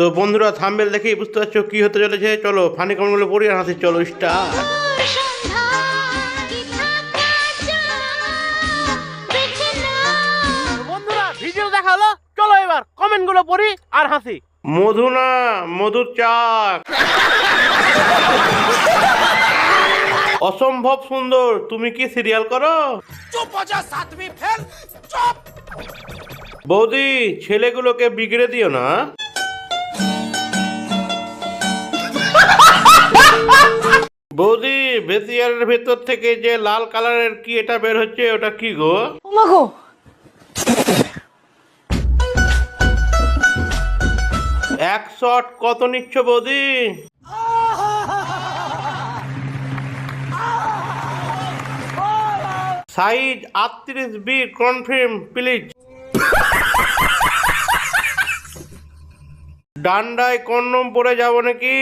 তো বন্ধুরা থাম্বনেল দেখেই বুঝতে পারছো কি হতে চলেছে। চলো ফানি কমেন্টগুলো পড়ি আর হাসি চলো স্টার্ট। বন্ধুরা ভিডিও দেখা হলো, চলো এবার কমেন্টগুলো পড়ি আর হাসি। মধু না মধুর চাক, অসম্ভব সুন্দর। তুমি কি সিরিয়াল করো? বৌদি ছেলেগুলোকে বিগড়ে দিও না। বৌদি ভেসিয়ারের ভেতর থেকে যে লাল কালারের কি এটা বের হচ্ছে ওটা কি গো? এক শট কত নিচ্ছ বৌদি? Size 38B confirm please. ডান্ডায় কন্ডম পরে যাব নাকি?